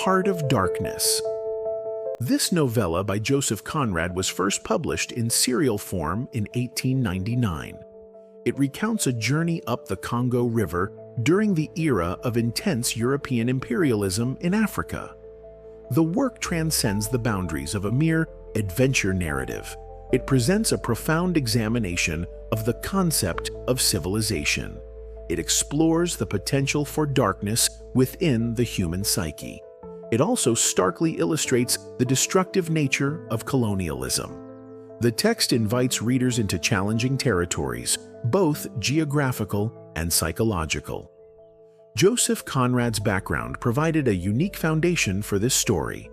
Heart of Darkness. This novella by Joseph Conrad was first published in serial form in 1899. It recounts a journey up the Congo River during the era of intense European imperialism in Africa. The work transcends the boundaries of a mere adventure narrative. It presents a profound examination of the concept of civilization. It explores the potential for darkness within the human psyche. It also starkly illustrates the destructive nature of colonialism. The text invites readers into challenging territories, both geographical and psychological. Joseph Conrad's background provided a unique foundation for this story.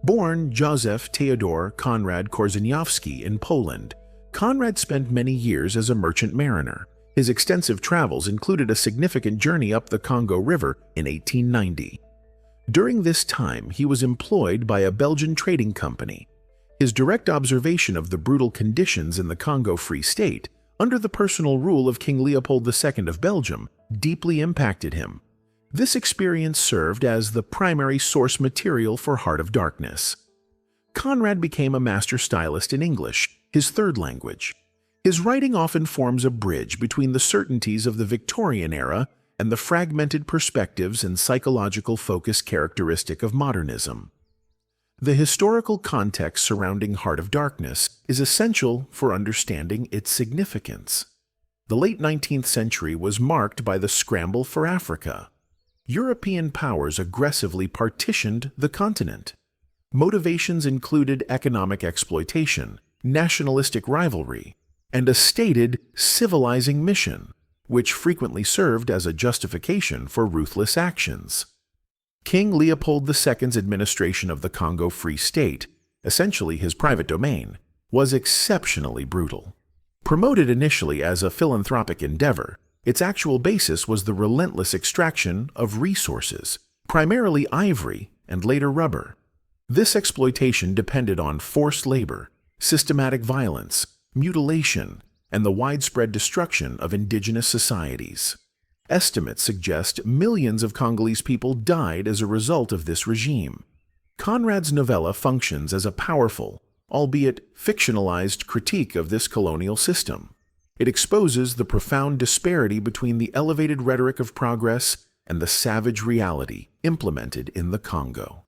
Born Józef Theodor Konrad Korzeniowski in Poland, Conrad spent many years as a merchant mariner. His extensive travels included a significant journey up the Congo River in 1890. During this time, he was employed by a Belgian trading company. His direct observation of the brutal conditions in the Congo Free State, under the personal rule of King Leopold II of Belgium, deeply impacted him. This experience served as the primary source material for Heart of Darkness. Conrad became a master stylist in English, his third language. His writing often forms a bridge between the certainties of the Victorian era and the fragmented perspectives and psychological focus characteristic of modernism. The historical context surrounding Heart of Darkness is essential for understanding its significance. The late 19th century was marked by the scramble for Africa. European powers aggressively partitioned the continent. Motivations included economic exploitation, nationalistic rivalry, and a stated civilizing mission, which frequently served as a justification for ruthless actions. King Leopold II's administration of the Congo Free State, essentially his private domain, was exceptionally brutal. Promoted initially as a philanthropic endeavor, its actual basis was the relentless extraction of resources, primarily ivory and later rubber. This exploitation depended on forced labor, systematic violence, mutilation, and the widespread destruction of indigenous societies. Estimates suggest millions of Congolese people died as a result of this regime. Conrad's novella functions as a powerful, albeit fictionalized critique of this colonial system. It exposes the profound disparity between the elevated rhetoric of progress and the savage reality implemented in the Congo.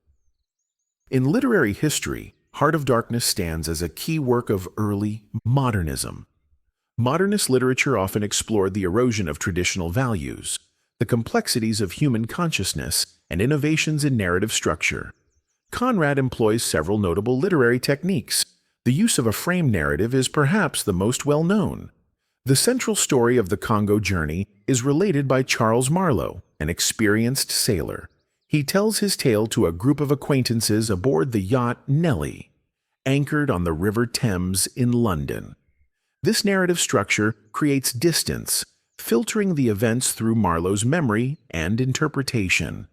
In literary history, Heart of Darkness stands as a key work of early modernism. Modernist literature often explored the erosion of traditional values, the complexities of human consciousness, and innovations in narrative structure. Conrad employs several notable literary techniques. The use of a frame narrative is perhaps the most well-known. The central story of the Congo journey is related by Charles Marlow, an experienced sailor. He tells his tale to a group of acquaintances aboard the yacht Nellie, anchored on the River Thames in London. This narrative structure creates distance, filtering the events through Marlow's memory and interpretation.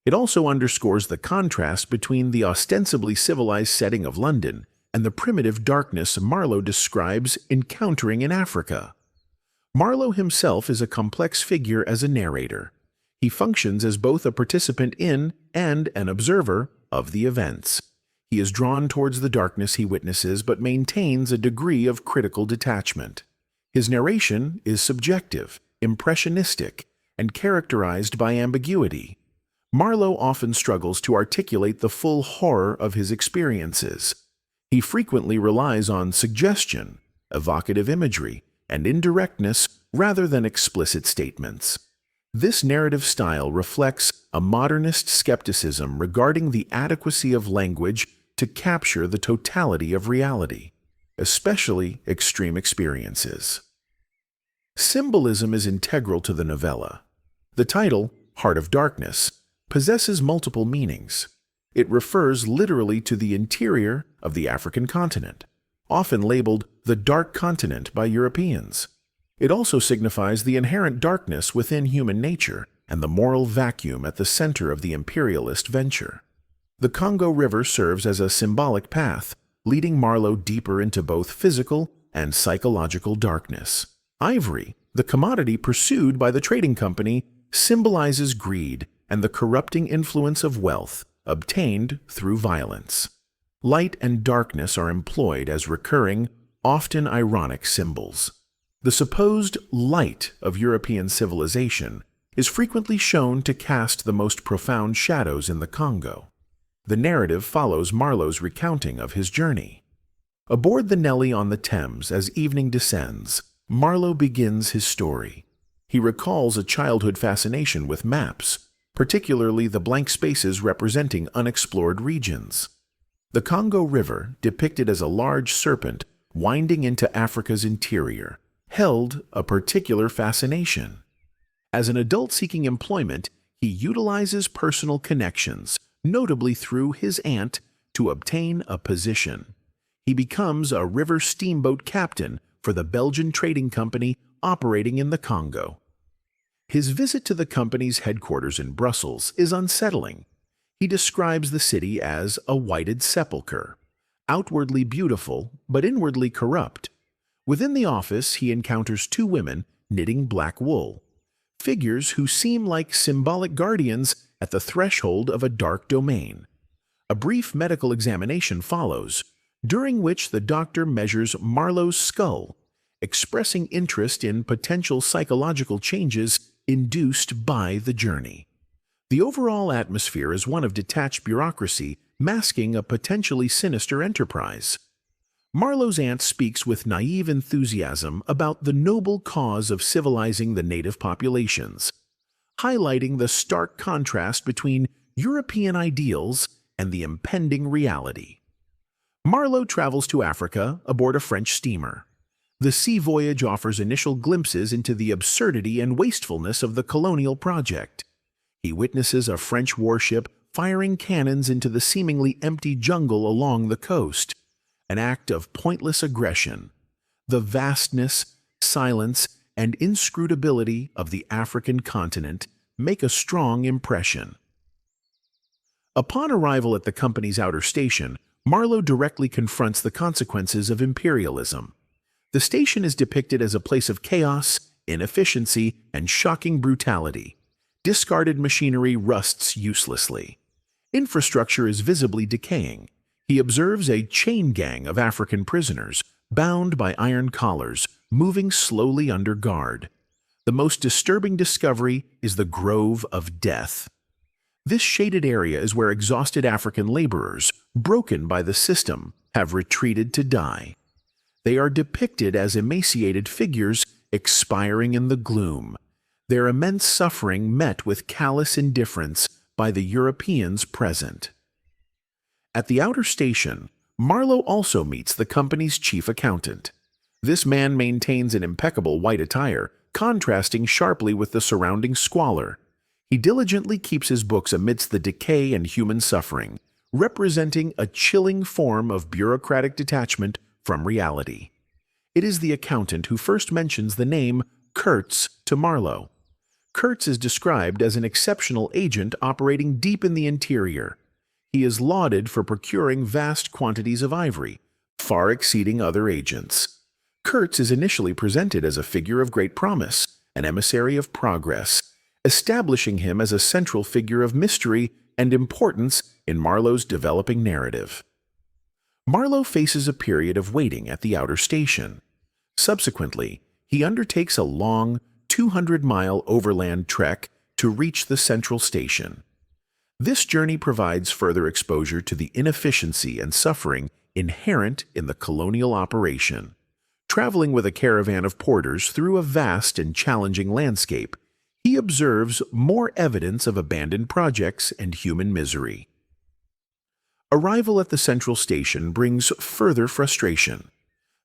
It also underscores the contrast between the ostensibly civilized setting of London and the primitive darkness Marlow describes encountering in Africa. Marlow himself is a complex figure as a narrator. He functions as both a participant in and an observer of the events. He is drawn towards the darkness he witnesses but maintains a degree of critical detachment. His narration is subjective, impressionistic, and characterized by ambiguity. Marlow often struggles to articulate the full horror of his experiences. He frequently relies on suggestion, evocative imagery, and indirectness rather than explicit statements. This narrative style reflects a modernist skepticism regarding the adequacy of language to capture the totality of reality, especially extreme experiences. Symbolism is integral to the novella. The title, Heart of Darkness, possesses multiple meanings. It refers literally to the interior of the African continent, often labeled the Dark Continent by Europeans. It also signifies the inherent darkness within human nature and the moral vacuum at the center of the imperialist venture. The Congo River serves as a symbolic path, leading Marlow deeper into both physical and psychological darkness. Ivory, the commodity pursued by the trading company, symbolizes greed and the corrupting influence of wealth obtained through violence. Light and darkness are employed as recurring, often ironic symbols. The supposed light of European civilization is frequently shown to cast the most profound shadows in the Congo. The narrative follows Marlow's recounting of his journey. Aboard the Nelly on the Thames, as evening descends, Marlow begins his story. He recalls a childhood fascination with maps, particularly the blank spaces representing unexplored regions. The Congo River, depicted as a large serpent winding into Africa's interior, held a particular fascination. As an adult seeking employment, he utilizes personal connections, notably through his aunt, to obtain a position. He becomes a river steamboat captain for the Belgian trading company operating in the Congo. His visit to the company's headquarters in Brussels is unsettling. He describes the city as a whited sepulchre, outwardly beautiful but inwardly corrupt. Within the office, he encounters two women knitting black wool, figures who seem like symbolic guardians at the threshold of a dark domain. A brief medical examination follows, during which the doctor measures Marlow's skull, expressing interest in potential psychological changes induced by the journey. The overall atmosphere is one of detached bureaucracy, masking a potentially sinister enterprise. Marlow's aunt speaks with naive enthusiasm about the noble cause of civilizing the native populations, highlighting the stark contrast between European ideals and the impending reality. Marlow travels to Africa aboard a French steamer. The sea voyage offers initial glimpses into the absurdity and wastefulness of the colonial project. He witnesses a French warship firing cannons into the seemingly empty jungle along the coast, an act of pointless aggression. The vastness, silence, and inscrutability of the African continent make a strong impression. Upon arrival at the company's outer station, Marlow directly confronts the consequences of imperialism. The station is depicted as a place of chaos, inefficiency, and shocking brutality. Discarded machinery rusts uselessly. Infrastructure is visibly decaying. He observes a chain gang of African prisoners, bound by iron collars, moving slowly under guard. The most disturbing discovery is the Grove of Death. This shaded area is where exhausted African laborers, broken by the system, have retreated to die. They are depicted as emaciated figures expiring in the gloom, their immense suffering met with callous indifference by the Europeans present. At the outer station, Marlow also meets the company's chief accountant. This man maintains an impeccable white attire, contrasting sharply with the surrounding squalor. He diligently keeps his books amidst the decay and human suffering, representing a chilling form of bureaucratic detachment from reality. It is the accountant who first mentions the name Kurtz to Marlow. Kurtz is described as an exceptional agent operating deep in the interior. He is lauded for procuring vast quantities of ivory, far exceeding other agents. Kurtz is initially presented as a figure of great promise, an emissary of progress, establishing him as a central figure of mystery and importance in Marlow's developing narrative. Marlow faces a period of waiting at the outer station. Subsequently, he undertakes a long, 200-mile overland trek to reach the central station. This journey provides further exposure to the inefficiency and suffering inherent in the colonial operation. Traveling with a caravan of porters through a vast and challenging landscape, he observes more evidence of abandoned projects and human misery. Arrival at the central station brings further frustration.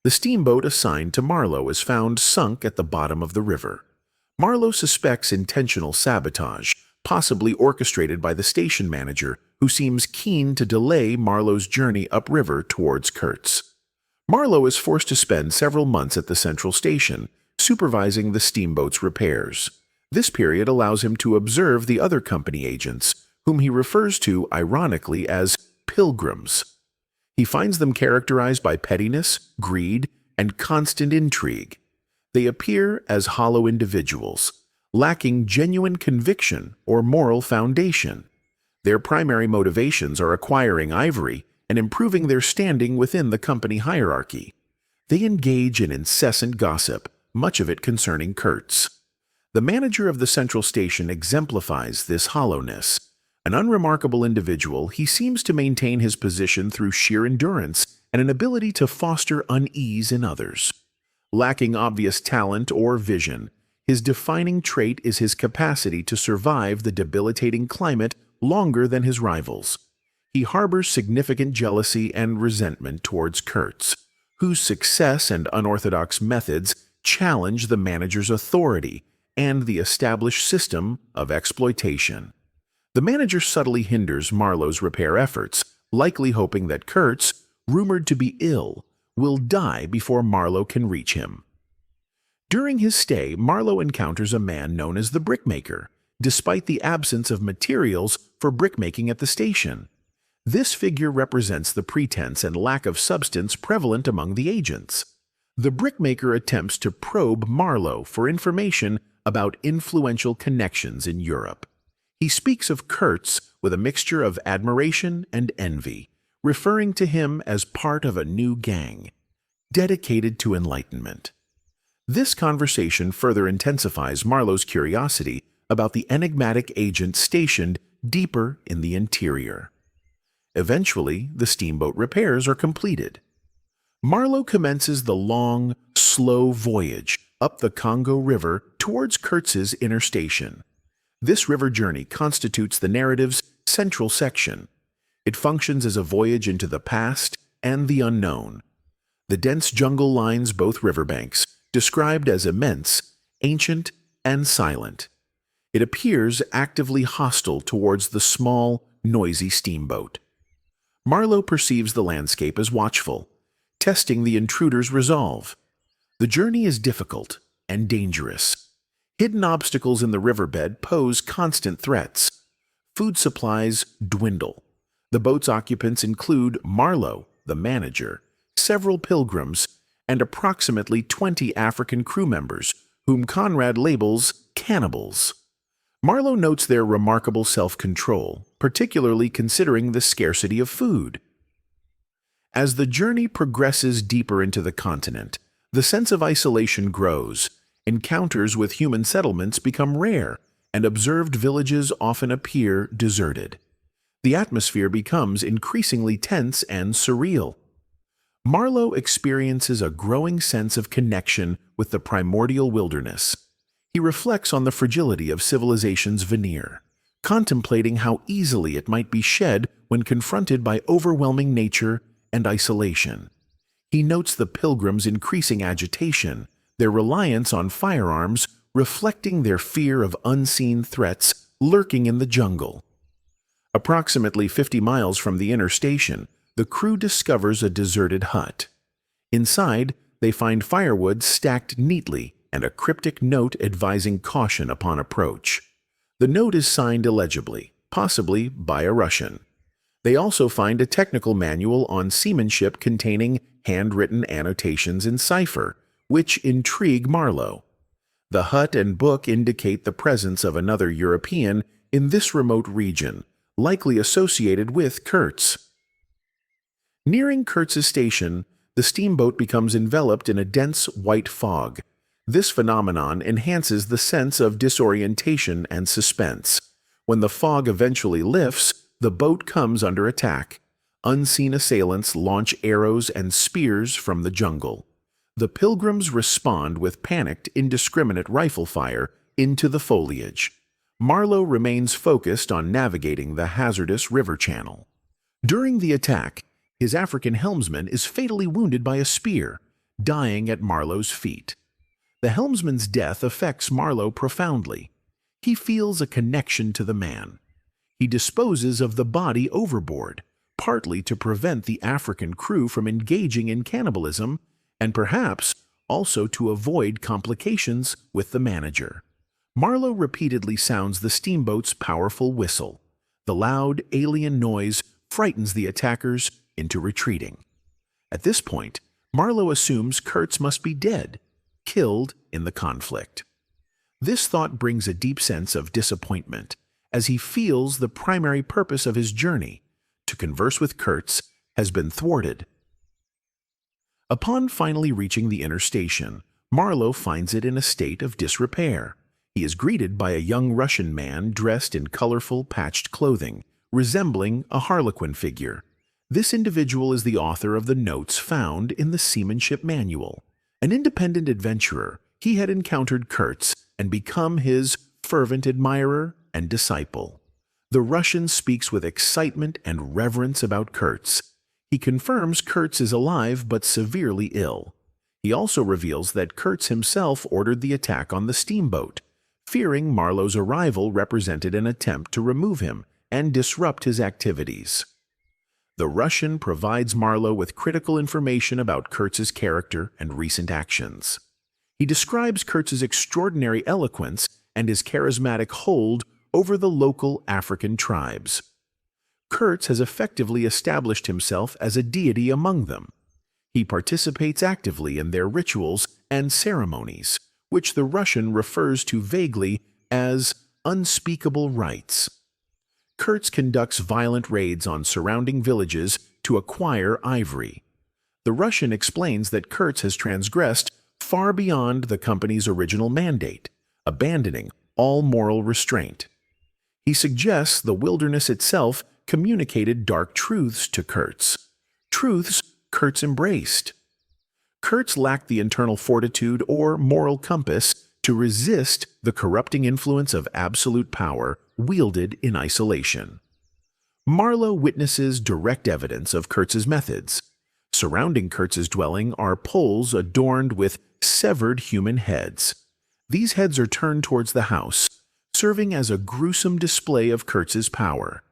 The steamboat assigned to Marlow is found sunk at the bottom of the river. Marlow suspects intentional sabotage, possibly orchestrated by the station manager, who seems keen to delay Marlow's journey upriver towards Kurtz. Marlow is forced to spend several months at the central station, supervising the steamboat's repairs. This period allows him to observe the other company agents, whom he refers to ironically as pilgrims. He finds them characterized by pettiness, greed, and constant intrigue. They appear as hollow individuals, lacking genuine conviction or moral foundation. Their primary motivations are acquiring ivory and improving their standing within the company hierarchy. They engage in incessant gossip, much of it concerning Kurtz. The manager of the central station exemplifies this hollowness. An unremarkable individual, he seems to maintain his position through sheer endurance and an ability to foster unease in others. Lacking obvious talent or vision, his defining trait is his capacity to survive the debilitating climate longer than his rivals. He harbors significant jealousy and resentment towards Kurtz, whose success and unorthodox methods challenge the manager's authority and the established system of exploitation. The manager subtly hinders Marlow's repair efforts, likely hoping that Kurtz, rumored to be ill, will die before Marlow can reach him. During his stay, Marlow encounters a man known as the brickmaker, despite the absence of materials for brickmaking at the station. This figure represents the pretense and lack of substance prevalent among the agents. The brickmaker attempts to probe Marlow for information about influential connections in Europe. He speaks of Kurtz with a mixture of admiration and envy, referring to him as part of a new gang, dedicated to enlightenment. This conversation further intensifies Marlow's curiosity about the enigmatic agent stationed deeper in the interior. Eventually, the steamboat repairs are completed. Marlow commences the long, slow voyage up the Congo River towards Kurtz's inner station. This river journey constitutes the narrative's central section. It functions as a voyage into the past and the unknown. The dense jungle lines both riverbanks, described as immense, ancient, and silent. It appears actively hostile towards the small, noisy steamboat. Marlow perceives the landscape as watchful, testing the intruder's resolve. The journey is difficult and dangerous. Hidden obstacles in the riverbed pose constant threats. Food supplies dwindle. The boat's occupants include Marlow, the manager, several pilgrims, and approximately 20 African crew members, whom Conrad labels cannibals. Marlow notes their remarkable self-control, particularly considering the scarcity of food. As the journey progresses deeper into the continent, the sense of isolation grows. Encounters with human settlements become rare, and observed villages often appear deserted. The atmosphere becomes increasingly tense and surreal. Marlow experiences a growing sense of connection with the primordial wilderness. He reflects on the fragility of civilization's veneer, contemplating how easily it might be shed when confronted by overwhelming nature and isolation. He notes the pilgrims' increasing agitation, their reliance on firearms reflecting their fear of unseen threats lurking in the jungle. Approximately 50 miles from the inner station, the crew discovers a deserted hut. Inside, they find firewood stacked neatly and a cryptic note advising caution upon approach. The note is signed illegibly, possibly by a Russian. They also find a technical manual on seamanship containing handwritten annotations in cipher, which intrigue Marlow. The hut and book indicate the presence of another European in this remote region, likely associated with Kurtz. Nearing Kurtz's station, the steamboat becomes enveloped in a dense white fog. This phenomenon enhances the sense of disorientation and suspense. When the fog eventually lifts, the boat comes under attack. Unseen assailants launch arrows and spears from the jungle. The pilgrims respond with panicked, indiscriminate rifle fire into the foliage. Marlow remains focused on navigating the hazardous river channel. During the attack, his African helmsman is fatally wounded by a spear, dying at Marlow's feet. The helmsman's death affects Marlow profoundly. He feels a connection to the man. He disposes of the body overboard, partly to prevent the African crew from engaging in cannibalism, and perhaps also to avoid complications with the manager. Marlow repeatedly sounds the steamboat's powerful whistle. The loud, alien noise frightens the attackers into retreating. At this point, Marlow assumes Kurtz must be dead, killed in the conflict. This thought brings a deep sense of disappointment, as he feels the primary purpose of his journey, to converse with Kurtz, has been thwarted. Upon finally reaching the inner station, Marlow finds it in a state of disrepair. He is greeted by a young Russian man dressed in colorful, patched clothing, resembling a harlequin figure. This individual is the author of the notes found in the seamanship manual. An independent adventurer, he had encountered Kurtz and become his fervent admirer and disciple. The Russian speaks with excitement and reverence about Kurtz. He confirms Kurtz is alive but severely ill. He also reveals that Kurtz himself ordered the attack on the steamboat, fearing Marlow's arrival represented an attempt to remove him and disrupt his activities. The Russian provides Marlow with critical information about Kurtz's character and recent actions. He describes Kurtz's extraordinary eloquence and his charismatic hold over the local African tribes. Kurtz has effectively established himself as a deity among them. He participates actively in their rituals and ceremonies, which the Russian refers to vaguely as unspeakable rites. Kurtz conducts violent raids on surrounding villages to acquire ivory. The Russian explains that Kurtz has transgressed far beyond the company's original mandate, abandoning all moral restraint. He suggests the wilderness itself communicated dark truths to Kurtz, truths Kurtz embraced. Kurtz lacked the internal fortitude or moral compass to resist the corrupting influence of absolute power wielded in isolation. Marlow witnesses direct evidence of Kurtz's methods. Surrounding Kurtz's dwelling are poles adorned with severed human heads. These heads are turned towards the house, serving as a gruesome display of Kurtz's power.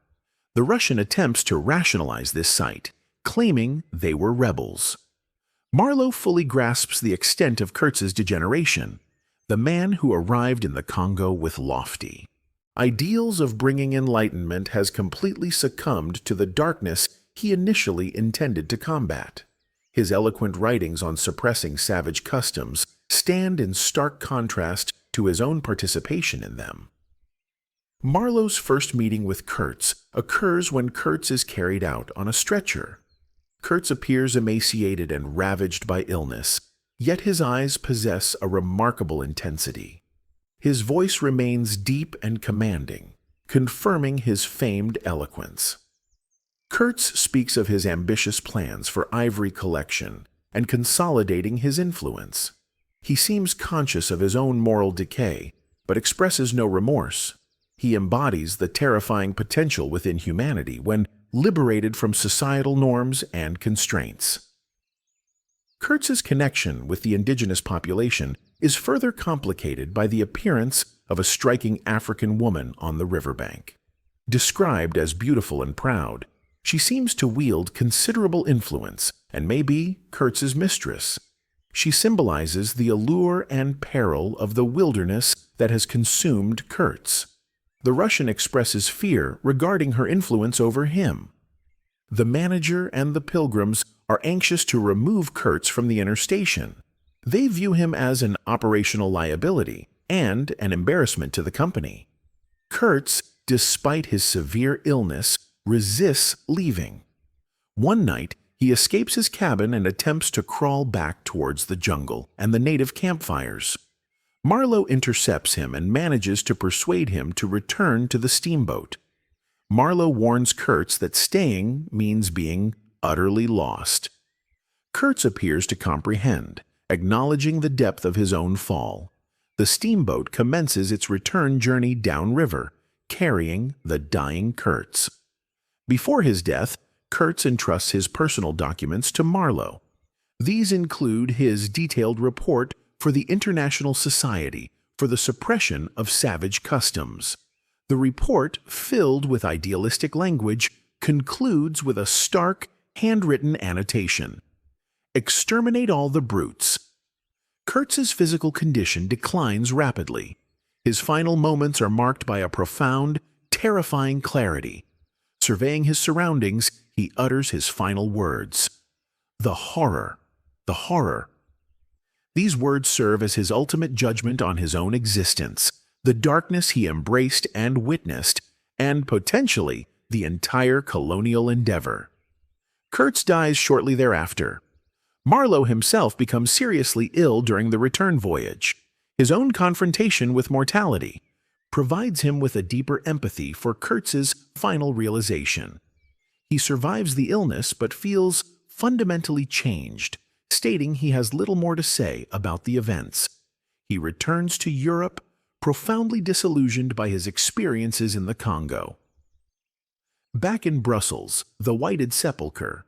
The Russian attempts to rationalize this sight, claiming they were rebels. Marlow fully grasps the extent of Kurtz's degeneration, the man who arrived in the Congo with lofty ideals of bringing enlightenment has completely succumbed to the darkness he initially intended to combat. His eloquent writings on suppressing savage customs stand in stark contrast to his own participation in them. Marlow's first meeting with Kurtz occurs when Kurtz is carried out on a stretcher. Kurtz appears emaciated and ravaged by illness, yet his eyes possess a remarkable intensity. His voice remains deep and commanding, confirming his famed eloquence. Kurtz speaks of his ambitious plans for ivory collection and consolidating his influence. He seems conscious of his own moral decay, but expresses no remorse. He embodies the terrifying potential within humanity when liberated from societal norms and constraints. Kurtz's connection with the indigenous population is further complicated by the appearance of a striking African woman on the riverbank. Described as beautiful and proud, she seems to wield considerable influence and may be Kurtz's mistress. She symbolizes the allure and peril of the wilderness that has consumed Kurtz. The Russian expresses fear regarding her influence over him. The manager and the pilgrims are anxious to remove Kurtz from the inner station. They view him as an operational liability and an embarrassment to the company. Kurtz, despite his severe illness, resists leaving. One night, he escapes his cabin and attempts to crawl back towards the jungle and the native campfires. Marlow intercepts him and manages to persuade him to return to the steamboat. Marlow warns Kurtz that staying means being utterly lost. Kurtz appears to comprehend, acknowledging the depth of his own fall. The steamboat commences its return journey downriver, carrying the dying Kurtz. Before his death, Kurtz entrusts his personal documents to Marlow. These include his detailed report for the International Society for the Suppression of Savage Customs. The report, filled with idealistic language, concludes with a stark, handwritten annotation. Exterminate all the brutes. Kurtz's physical condition declines rapidly. His final moments are marked by a profound, terrifying clarity. Surveying his surroundings, he utters his final words. The horror, the horror. These words serve as his ultimate judgment on his own existence, the darkness he embraced and witnessed, and potentially the entire colonial endeavor. Kurtz dies shortly thereafter. Marlow himself becomes seriously ill during the return voyage. His own confrontation with mortality provides him with a deeper empathy for Kurtz's final realization. He survives the illness but feels fundamentally changed, stating he has little more to say about the events. He returns to Europe, profoundly disillusioned by his experiences in the Congo. Back in Brussels, the Whited Sepulchre,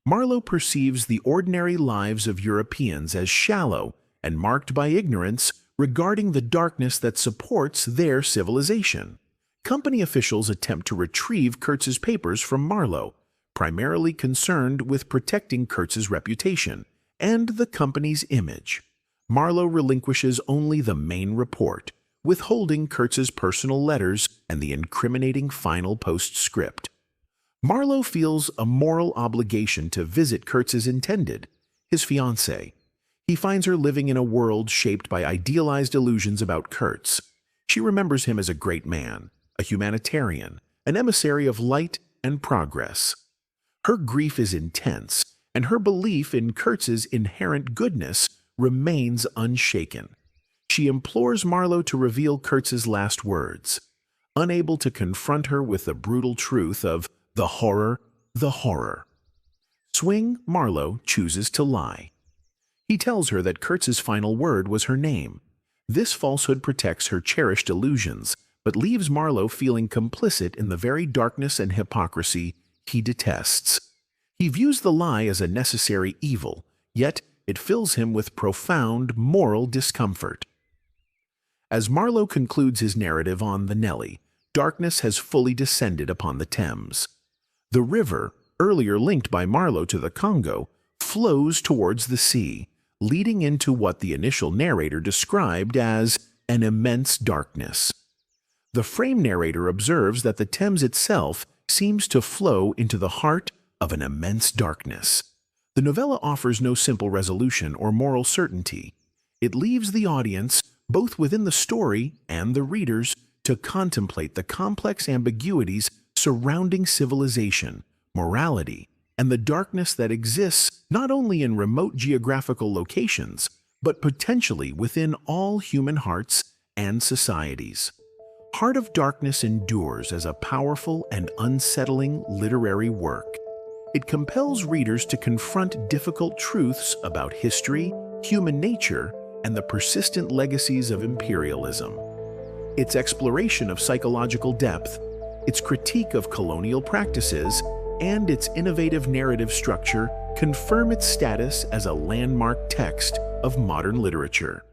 Marlow perceives the ordinary lives of Europeans as shallow and marked by ignorance regarding the darkness that supports their civilization. Company officials attempt to retrieve Kurtz's papers from Marlow, primarily concerned with protecting Kurtz's reputation and the company's image. Marlow relinquishes only the main report, withholding Kurtz's personal letters and the incriminating final postscript. Marlow feels a moral obligation to visit Kurtz's intended, his fiancée. He finds her living in a world shaped by idealized illusions about Kurtz. She remembers him as a great man, a humanitarian, an emissary of light and progress. Her grief is intense, and her belief in Kurtz's inherent goodness remains unshaken. She implores Marlow to reveal Kurtz's last words, unable to confront her with the brutal truth of the horror. Marlow chooses to lie. He tells her that Kurtz's final word was her name. This falsehood protects her cherished illusions, but leaves Marlow feeling complicit in the very darkness and hypocrisy he detests. He views the lie as a necessary evil, yet it fills him with profound moral discomfort. As Marlow concludes his narrative on the Nelly, darkness has fully descended upon the Thames. The river, earlier linked by Marlow to the Congo, flows towards the sea, leading into what the initial narrator described as an immense darkness. The frame narrator observes that the Thames itself seems to flow into the heart of an immense darkness. The novella offers no simple resolution or moral certainty. It leaves the audience, both within the story and the readers, to contemplate the complex ambiguities surrounding civilization, morality, and the darkness that exists not only in remote geographical locations, but potentially within all human hearts and societies. Heart of Darkness endures as a powerful and unsettling literary work. It compels readers to confront difficult truths about history, human nature, and the persistent legacies of imperialism. Its exploration of psychological depth, its critique of colonial practices, and its innovative narrative structure confirm its status as a landmark text of modern literature.